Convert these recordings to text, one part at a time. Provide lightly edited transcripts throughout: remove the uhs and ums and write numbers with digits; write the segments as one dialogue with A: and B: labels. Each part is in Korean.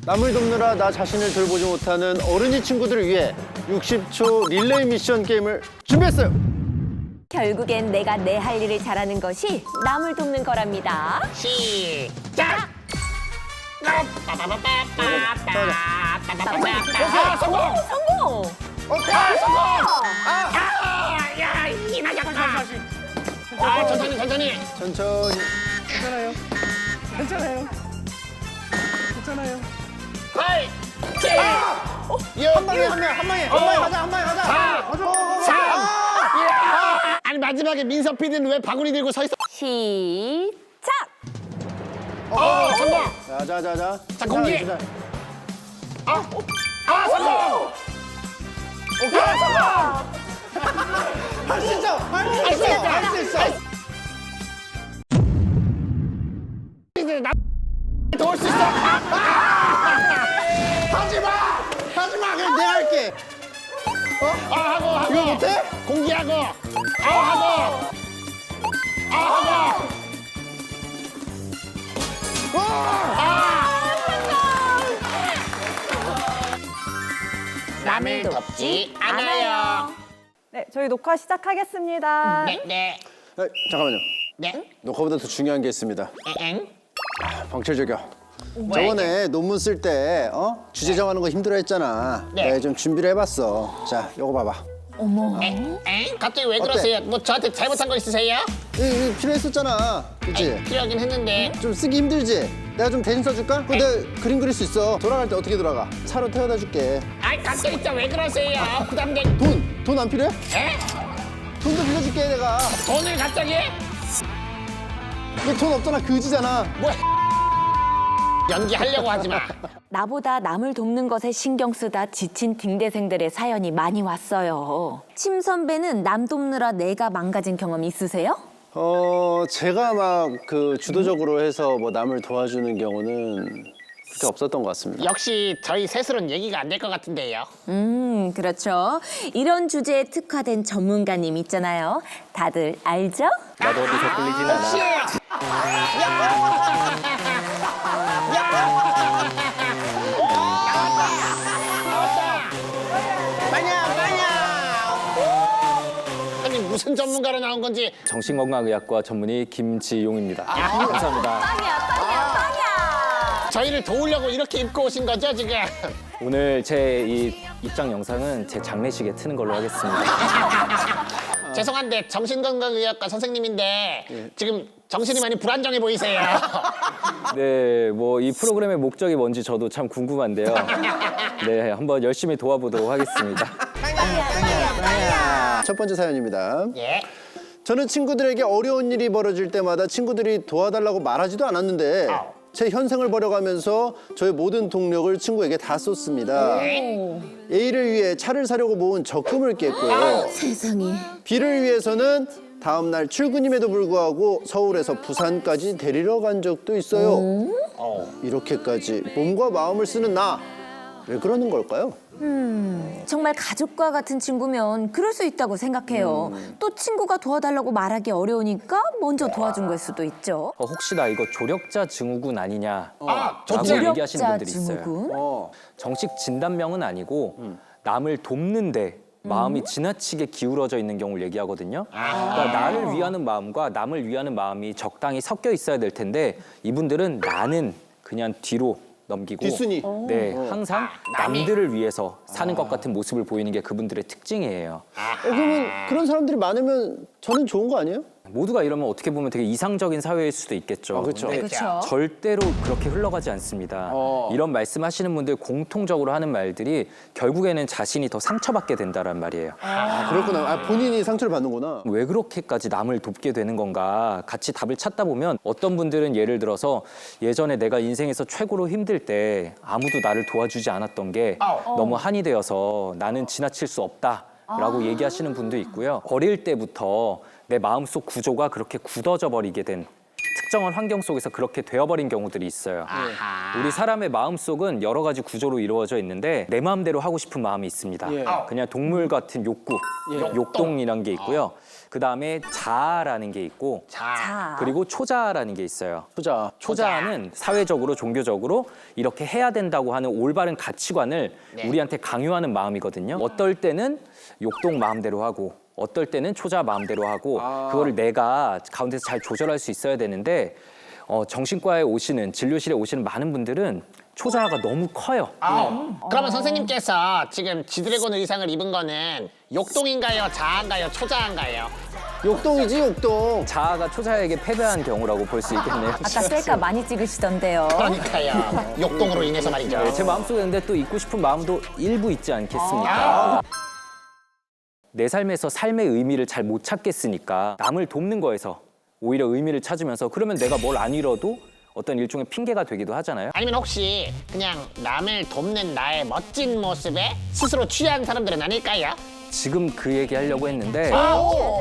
A: 남을 돕느라 나 자신을 돌보지 못하는 어른이 친구들을 위해 60초 릴레이 미션 게임을 준비했어요.
B: 결국엔 내가 내 할 일을 잘하는 것이 남을 돕는 거랍니다.
C: 시작!
B: 성공! 성공!
C: 야, 이나 약간. 천천히.
A: 천천히.
C: 팔, 칠,
A: 한 방에 가자.
C: 아니 마지막에 민서 PD는 왜 바구니 들고 서 있어?
B: 시작!
C: 성공.
A: 자.
C: 자, 공기.
A: 주자.
C: 성공.
A: 할 수 있어.
C: 도울 수 있어.
A: 하지마. 그냥 내가 할게.
C: 하고.
A: 이거 못해?
C: 공기하고. 하고. 남을 돕지 않아요.
D: 네, 저희 녹화 시작하겠습니다.
C: 네.
A: 잠깐만요.
C: 네.
A: 녹화보다 더 중요한 게 있습니다.
C: 엥?
A: 방철 저기요.
C: 뭐야,
A: 저번에 논문 쓸 때 주제 정하는 거 힘들어 했잖아.
C: 네.
A: 내가 좀 준비를 해봤어. 자, 요거 봐봐.
C: 엥? 갑자기 왜 그러세요? 뭐 저한테 잘못한 거 있으세요?
A: 이거 필요했었잖아. 그치?
C: 필요하긴 했는데.
A: 좀 쓰기 힘들지? 내가 좀 대신 써줄까? 근데 그림 그릴 수 있어. 돌아갈 때 어떻게 돌아가? 차로 태워다 줄게.
C: 아이 갑자기 진짜 왜 그러세요? 부담돼.
A: 돈 안 필요해?
C: 에?
A: 돈도 빌려줄게 내가.
C: 돈을 갑자기?
A: 너 돈 없잖아. 그지잖아.
C: 뭐 연기하려고 하지 마.
B: 나보다 남을 돕는 것에 신경 쓰다 지친 등대생들의 사연이 많이 왔어요. 침 선배는 남 돕느라 내가 망가진 경험 있으세요?
A: 제가 막 그 주도적으로 해서 뭐 남을 도와주는 경우는 그렇게 없었던 것 같습니다.
C: 역시 저희 셋으로는 얘기가 안 될 것 같은데요.
B: 그렇죠. 이런 주제에 특화된 전문가님 있잖아요. 다들 알죠?
E: 나도 어디서 끌리진 않아.
C: 혹시 아니 무슨 전문가로 나온 건지.
E: 정신건강의학과 전문의 김지용입니다. 감사합니다.
B: 빵이야.
C: 저희를 도우려고 이렇게 입고 오신 거죠 지금?
E: 오늘 제 이 입장 영상은 제 장례식에 트는 걸로 하겠습니다.
C: 죄송한데 정신건강의학과 선생님인데 지금 정신이 많이 불안정해 보이세요.
E: 네, 뭐 이 프로그램의 목적이 뭔지 저도 참 궁금한데요. 네, 한번 열심히 도와보도록 하겠습니다.
A: 첫 번째 사연입니다.
C: 예.
A: 저는 친구들에게 어려운 일이 벌어질 때마다 친구들이 도와달라고 말하지도 않았는데 제 현생을 벌여가면서 저의 모든 동력을 친구에게 다 쏟습니다. A를 위해 차를 사려고 모은 적금을 깼고요.
B: 세상에.
A: B를 위해서는 다음 날 출근임에도 불구하고 서울에서 부산까지 데리러 간 적도 있어요. 이렇게까지 몸과 마음을 쓰는 나, 왜 그러는 걸까요?
B: 정말 가족과 같은 친구면 그럴 수 있다고 생각해요. 또 친구가 도와달라고 말하기 어려우니까 먼저 도와준 걸 수도 있죠.
E: 혹시 나 이거 조력자 증후군 아니냐 라고
C: 조력자
E: 얘기하시는 분들이 있어요.
B: 증후군?
E: 정식 진단명은 아니고 남을 돕는데 마음이 지나치게 기울어져 있는 경우를 얘기하거든요. 그러니까 나를 위하는 마음과 남을 위하는 마음이 적당히 섞여 있어야 될 텐데 이분들은 나는 그냥 뒤로 넘기고
A: 뒷순위.
E: 네, 항상 남들을 위해서 사는 것 같은 모습을 보이는 게 그분들의 특징이에요.
A: 그러면 그런 사람들이 많으면 저는 좋은 거 아니에요?
E: 모두가 이러면 어떻게 보면 되게 이상적인 사회일 수도 있겠죠.
A: 그렇죠.
E: 근데
B: 그렇죠.
E: 절대로 그렇게 흘러가지 않습니다. 이런 말씀하시는 분들 공통적으로 하는 말들이 결국에는 자신이 더 상처받게 된다란 말이에요.
A: 그렇구나. 본인이 상처를 받는구나.
E: 왜 그렇게까지 남을 돕게 되는 건가 같이 답을 찾다 보면 어떤 분들은 예를 들어서 예전에 내가 인생에서 최고로 힘들 때 아무도 나를 도와주지 않았던 게 너무 한이 되어서 나는 지나칠 수 없다라고 얘기하시는 분도 있고요. 어릴 때부터 내 마음속 구조가 그렇게 굳어져 버리게 된 특정한 환경 속에서 그렇게 되어버린 경우들이 있어요.
C: 아하.
E: 우리 사람의 마음속은 여러 가지 구조로 이루어져 있는데 내 마음대로 하고 싶은 마음이 있습니다.
A: 예.
E: 그냥 동물 같은 욕구, 욕동이라는 게 있고요. 그다음에 자아라는 게 있고
C: 자.
E: 그리고 초자아라는 게 있어요.
A: 보자.
E: 초자아는 사회적으로 종교적으로 이렇게 해야 된다고 하는 올바른 가치관을 우리한테 강요하는 마음이거든요. 어떨 때는 욕동 마음대로 하고 어떨 때는 초자 마음대로 하고 그거를 내가 가운데서 잘 조절할 수 있어야 되는데 정신과에 오시는 진료실에 오시는 많은 분들은 초자아가 너무 커요.
C: 그러면 선생님께서 지금 지드래곤 의상을 입은 거는 욕동인가요? 자아인가요? 초자아인가요?
A: 욕동이지 욕동.
E: 자아가 초자아에게 패배한 경우라고 볼 수 있겠네요.
B: 아까 셀카 많이 찍으시던데요.
C: 그러니까요. 욕동으로 인해서 말이죠.
E: 네, 제 마음속에 근데 또 있고 싶은 마음도 일부 있지 않겠습니까? 내 삶에서 삶의 의미를 잘 못 찾겠으니까 남을 돕는 거에서 오히려 의미를 찾으면서 그러면 내가 뭘 안 이뤄도 어떤 일종의 핑계가 되기도 하잖아요.
C: 아니면 혹시 그냥 남을 돕는 나의 멋진 모습에 스스로 취한 사람들은 아닐까요?
E: 지금 그 얘기 하려고 했는데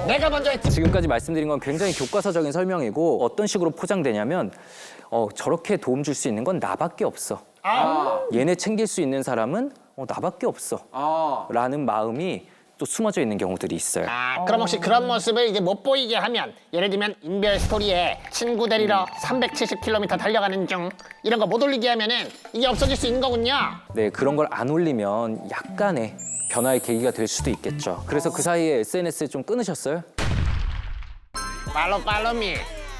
C: 내가 먼저 했지.
E: 지금까지 말씀드린 건 굉장히 교과서적인 설명이고 어떤 식으로 포장되냐면 저렇게 도움 줄 수 있는 건 나밖에 없어. 얘네 챙길 수 있는 사람은 나밖에 없어. 라는 마음이 또 숨어져 있는 경우들이 있어요.
C: 그럼 혹시 그런 모습을 이제 못 보이게 하면 예를 들면 인별 스토리에 친구 데리러 370km 달려가는 중 이런 거 못 올리게 하면은 이게 없어질 수 있는 거군요.
E: 네, 그런 걸 안 올리면 약간의 변화의 계기가 될 수도 있겠죠. 그래서 그 사이에 SNS에 좀 끊으셨어요?
C: 팔로미.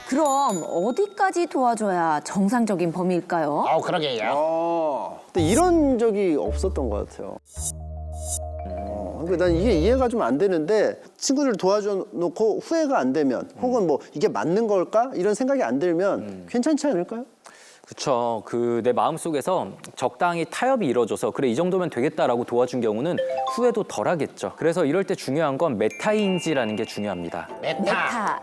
B: 그럼 어디까지 도와줘야 정상적인 범위일까요?
C: 그러게요.
A: 근데 이런 적이 없었던 것 같아요. 그러니까 난 이게 이해가 좀 안 되는데 친구들 도와줘 놓고 후회가 안 되면 혹은 뭐 이게 맞는 걸까 이런 생각이 안 들면 괜찮지 않을까요?
E: 그렇죠. 그 내 마음속에서 적당히 타협이 이루어져서 그래 이 정도면 되겠다라고 도와준 경우는 후회도 덜하겠죠. 그래서 이럴 때 중요한 건 메타인지라는 게 중요합니다.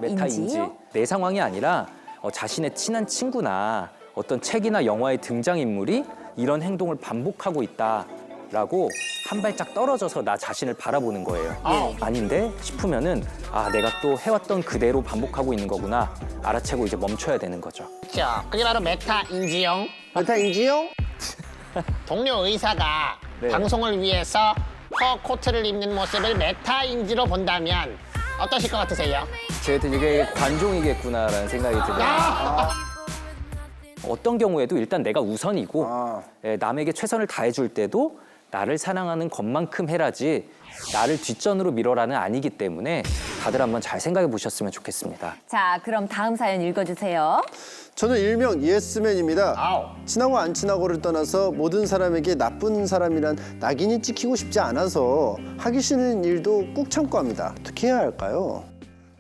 E: 메타인지. 내 상황이 아니라 자신의 친한 친구나 어떤 책이나 영화의 등장인물이 이런 행동을 반복하고 있다라고 한 발짝 떨어져서 나 자신을 바라보는 거예요. 아닌데 싶으면은 내가 또 해왔던 그대로 반복하고 있는 거구나 알아채고 이제 멈춰야 되는 거죠.
C: 그렇죠. 그게 바로 메타인지용.
A: 메타인지요?
C: 동료 의사가
E: 네.
C: 방송을 위해서 퍼 코트를 입는 모습을 메타인지로 본다면 어떠실 것 같으세요?
E: 제가 되게 관종이겠구나라는 생각이 들어요. 어떤 경우에도 일단 내가 우선이고 남에게 최선을 다해줄 때도 나를 사랑하는 것만큼 해라지 나를 뒷전으로 밀어라는 아니기 때문에 다들 한번 잘 생각해 보셨으면 좋겠습니다.
B: 자, 그럼 다음 사연 읽어주세요.
A: 저는 일명 예스맨입니다. 친하고 안 친하고를 떠나서 모든 사람에게 나쁜 사람이란 낙인이 찍히고 싶지 않아서 하기 싫은 일도 꾹 참고 합니다. 어떻게 해야 할까요?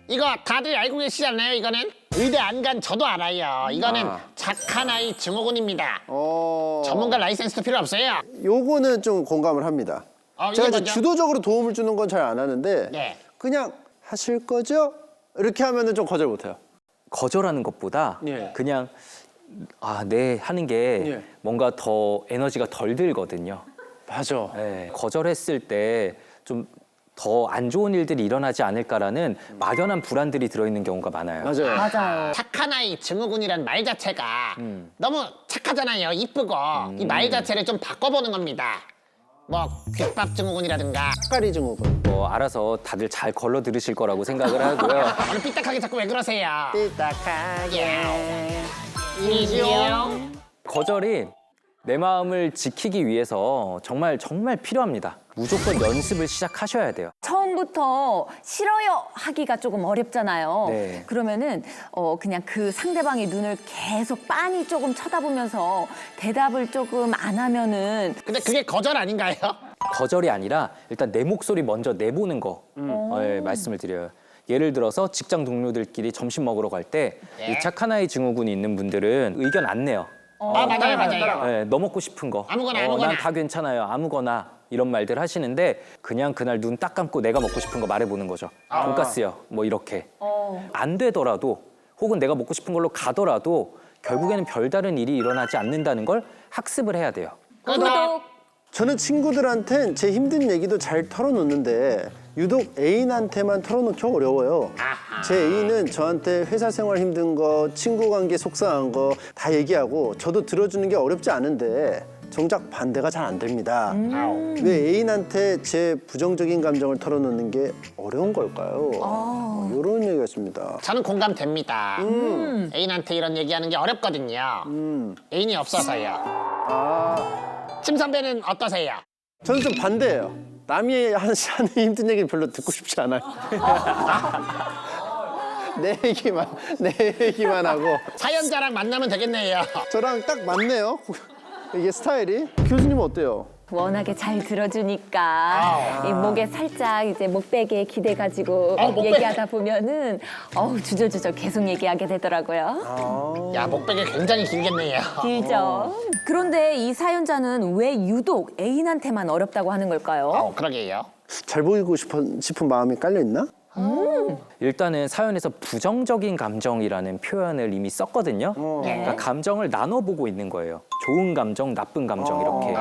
C: 이거 다들 알고 계시잖아요. 이거는 의대 안 간 저도 알아요. 이거는 착한 아이 증후군입니다. 전문가 라이센스도 필요 없어요.
A: 요거는 좀 공감을 합니다.
C: 이게
A: 제가 이제
C: 뭐죠?
A: 주도적으로 도움을 주는 건 잘 안 하는데
C: 네.
A: 그냥 하실 거죠? 이렇게 하면은 좀 거절 못해요.
E: 거절하는 것보다
A: 예.
E: 그냥 네 하는 게
A: 예.
E: 뭔가 더 에너지가 덜 들거든요.
A: 맞아.
E: 네, 거절했을 때 좀 더 안 좋은 일들이 일어나지 않을까라는 막연한 불안들이 들어있는 경우가 많아요.
A: 맞아요.
B: 맞아요.
C: 착한 아이 증후군이란 말 자체가 너무 착하잖아요. 이쁘고 이 말 자체를 좀 바꿔보는 겁니다. 뭐 귓밥 증후군이라든가
A: 까리 증후군.
E: 뭐 알아서 다들 잘 걸러 들으실 거라고 생각을 하고요.
C: 오늘 삐딱하게 자꾸 왜 그러세요?
A: 삐딱하게.
C: 이지용.
E: 거절이 내 마음을 지키기 위해서 정말 필요합니다. 무조건 연습을 시작하셔야 돼요.
B: 처음부터 싫어요 하기가 조금 어렵잖아요.
E: 네.
B: 그러면은 그냥 그 상대방의 눈을 계속 빤히 조금 쳐다보면서 대답을 조금 안 하면은
C: 근데 그게 거절 아닌가요?
E: 거절이 아니라 일단 내 목소리 먼저 내보는 거 말씀을 드려요. 예를 들어서 직장 동료들끼리 점심 먹으러 갈 때 이 착한 아이 증후군이 있는 분들은 의견 안 내요.
C: 맞아요.
E: 네, 너 먹고 싶은 거.
C: 아무거나.
E: 난 다 괜찮아요. 아무거나. 이런 말들 하시는데 그냥 그날 눈 딱 감고 내가 먹고 싶은 거 말해보는 거죠. 돈가스요. 뭐 이렇게. 안 되더라도 혹은 내가 먹고 싶은 걸로 가더라도 결국에는 별다른 일이 일어나지 않는다는 걸 학습을 해야 돼요.
C: 구독.
A: 저는 친구들한텐 제 힘든 얘기도 잘 털어놓는데 유독 애인한테만 털어놓기 어려워요. 제 애인은 저한테 회사 생활 힘든 거, 친구 관계 속상한 거 다 얘기하고 저도 들어주는 게 어렵지 않은데 정작 반대가 잘 안 됩니다. 왜 애인한테 제 부정적인 감정을 털어놓는 게 어려운 걸까요? 이런 얘기가 있습니다.
C: 저는 공감됩니다. 애인한테 이런 얘기하는 게 어렵거든요. 애인이 없어서요. 침 선배는 어떠세요?
A: 저는 좀 반대예요. 남이 하는 힘든 얘기를 별로 듣고 싶지 않아요. 내 얘기만 하고.
C: 사연자랑 만나면 되겠네요.
A: 저랑 딱 맞네요. 이게 스타일이. 교수님은 어때요?
B: 워낙에 잘 들어주니까 이 목에 살짝 이제 목베개에 기대가지고
C: 목베개.
B: 얘기하다 보면은 주저주저 계속 얘기하게 되더라고요.
C: 야, 목베개 굉장히 길겠네요.
B: 길죠. 그런데 이 사연자는 왜 유독 애인한테만 어렵다고 하는 걸까요?
C: 그러게요.
A: 잘 보이고 싶은 마음이 깔려 있나?
E: 일단은 사연에서 부정적인 감정이라는 표현을 이미 썼거든요. 그러니까 감정을 나눠보고 있는 거예요. 좋은 감정, 나쁜 감정 이렇게.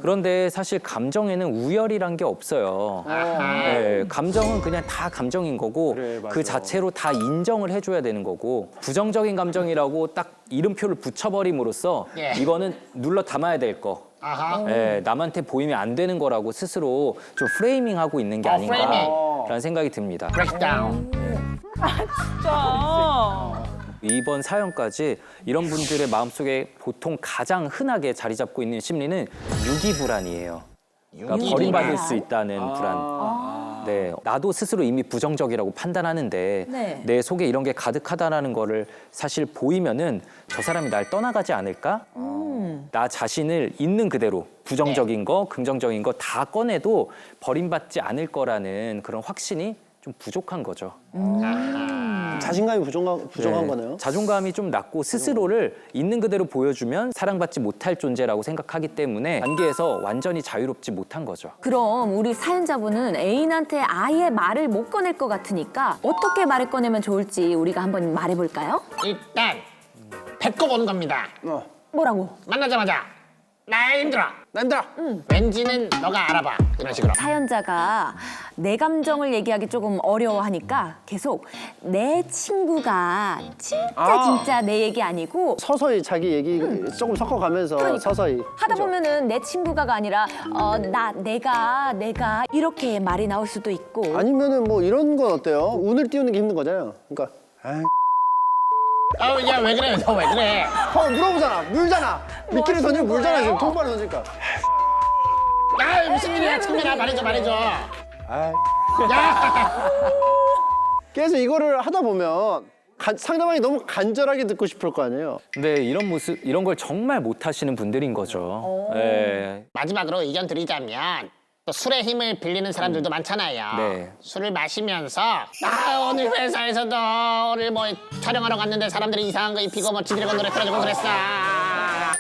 E: 그런데 사실 감정에는 우열이란 게 없어요. 네, 감정은 그냥 다 감정인 거고 그 자체로 다 인정을 해줘야 되는 거고 부정적인 감정이라고 딱 이름표를 붙여버림으로써
C: 예.
E: 이거는 눌러 담아야 될 거.
C: 아하.
E: 예, 남한테 보이면 안 되는 거라고 스스로 좀 프레이밍하고 있는 게 아닌가라는 생각이 듭니다.
C: 브레이크다운.
E: 이번 사연까지 이런 분들의 마음속에 보통 가장 흔하게 자리 잡고 있는 심리는 유기불안이에요. 그러니까 버림받을 수 있다는 불안. 네, 나도 스스로 이미 부정적이라고 판단하는데
B: 네.
E: 내 속에 이런 게 가득하다라는 거를 사실 보이면은 저 사람이 날 떠나가지 않을까? 나 자신을 있는 그대로 부정적인 거, 긍정적인 거 다 꺼내도 버림받지 않을 거라는 그런 확신이 좀 부족한 거죠.
A: 자신감이 부정한 거네요.
E: 자존감이 좀 낮고 스스로를 있는 그대로 보여주면 사랑받지 못할 존재라고 생각하기 때문에 관계에서 완전히 자유롭지 못한 거죠.
B: 그럼 우리 사연자분은 애인한테 아예 말을 못 꺼낼 것 같으니까 어떻게 말을 꺼내면 좋을지 우리가 한번 말해볼까요?
C: 일단 뱉고 보는 겁니다.
B: 뭐라고?
C: 만나자마자 나 힘들어.
A: 난다.
C: 왠지는 너가 알아봐. 이런 식으로.
B: 사연자가 내 감정을 얘기하기 조금 어려워하니까 계속 내 친구가 진짜 내 얘기 아니고
A: 서서히 자기 얘기 조금 섞어가면서
B: 그러니까.
A: 서서히
B: 하다
A: 그죠?
B: 보면은 내 친구가가 아니라 내가 이렇게 말이 나올 수도 있고
A: 아니면은 뭐 이런 건 어때요? 운을 띄우는 게 힘든 거잖아요. 그러니까
C: 야, 왜 그래? 너 왜 그래?
A: 물어보잖아. 물잖아. 미끼를 던지면 물잖아. 지금 통발을 던질까.
C: 야, 무슨 일이야? 창민아, 말해줘.
A: 아이.
C: 야!
A: 그래서 이거를 하다 보면 상대방이 너무 간절하게 듣고 싶을 거 아니에요.
E: 근데 이런 모습, 이런 걸 정말 못 하시는 분들인 거죠. 네.
C: 마지막으로 의견 드리자면 또 술의 힘을 빌리는 사람들도 많잖아요.
E: 네.
C: 술을 마시면서 오늘 회사에서도 오늘 뭐 촬영하러 갔는데 사람들이 이상한 거 입히고 뭐 지드래곤 노래 틀어주고 그랬어.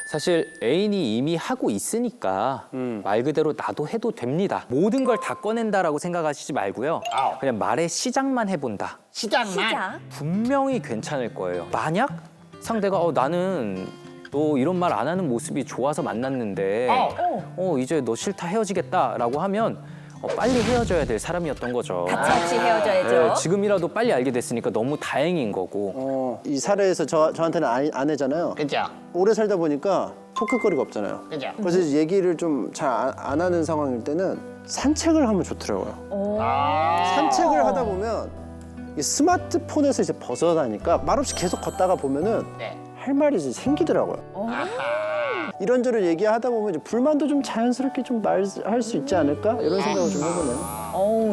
E: 사실 애인이 이미 하고 있으니까 말 그대로 나도 해도 됩니다. 모든 걸 다 꺼낸다라고 생각하시지 말고요. 그냥 말의 시작만 해본다.
C: 시작만.
B: 시작.
E: 분명히 괜찮을 거예요. 만약 상대가 나는 너 이런 말 안 하는 모습이 좋아서 만났는데 이제 너 싫다 헤어지겠다라고 하면 빨리 헤어져야 될 사람이었던 거죠.
B: 같이 헤어져야죠.
E: 네, 지금이라도 빨리 알게 됐으니까 너무 다행인 거고.
A: 이 사례에서 저한테는 아내잖아요.
C: 그죠?
A: 오래 살다 보니까 토크거리가 없잖아요.
C: 그죠?
A: 그래서 이제 얘기를 좀 잘 안 하는 상황일 때는 산책을 하면 좋더라고요. 산책을 하다 보면 이 스마트폰에서 이제 벗어나니까 말없이 계속 걷다가 보면은
C: 네.
A: 할 말이 이제 생기더라고요. 이런저런 얘기하다 보면 이제 불만도 좀 자연스럽게 좀 말할 수 있지 않을까 이런 생각을 좀 해보네요.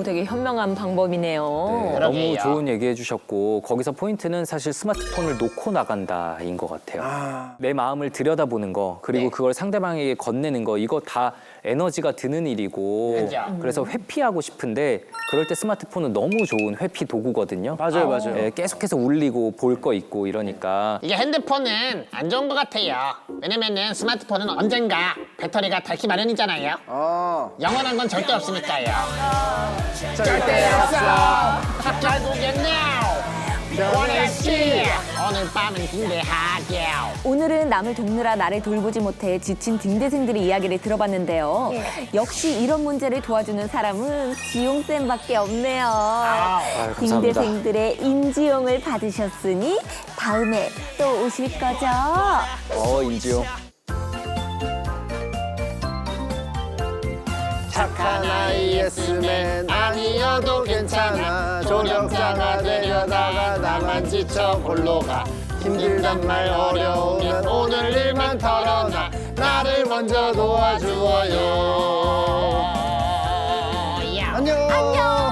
B: 되게 현명한 방법이네요.
E: 너무
C: 그러게요.
E: 좋은 얘기해 주셨고 거기서 포인트는 사실 스마트폰을 놓고 나간다인 것 같아요. 내 마음을 들여다보는 거 그리고 그걸 상대방에게 건네는 거 이거 다 에너지가 드는 일이고
C: 그죠.
E: 그래서 회피하고 싶은데 그럴 때 스마트폰은 너무 좋은 회피 도구거든요.
A: 맞아요.
E: 계속해서 울리고 볼 거 있고 이러니까
C: 이게 핸드폰은 안 좋은 것 같아요. 왜냐면은 스마트폰은 언젠가 배터리가 닳기 마련이잖아요. 영원한 건 절대 없으니까요. 절대 없어. 결국엔 now. 원했지. 오늘 밤은 딩대하게.
B: 오늘은 남을 돕느라 나를 돌보지 못해 지친 딩대생들의 이야기를 들어봤는데요. 역시 이런 문제를 도와주는 사람은 지용쌤밖에 없네요.
E: 감사합니다.
B: 딩대생들의 인지용을 받으셨으니 다음에 또 오실 거죠?
E: 인지용.
A: 착한 아이 예스맨 아니어도 괜찮아. 조력자가 되려다가 나만 지쳐 홀로 가. 힘들단 말 어려우면 오늘 일만 털어놔. 나를 먼저 도와주어요. 안녕.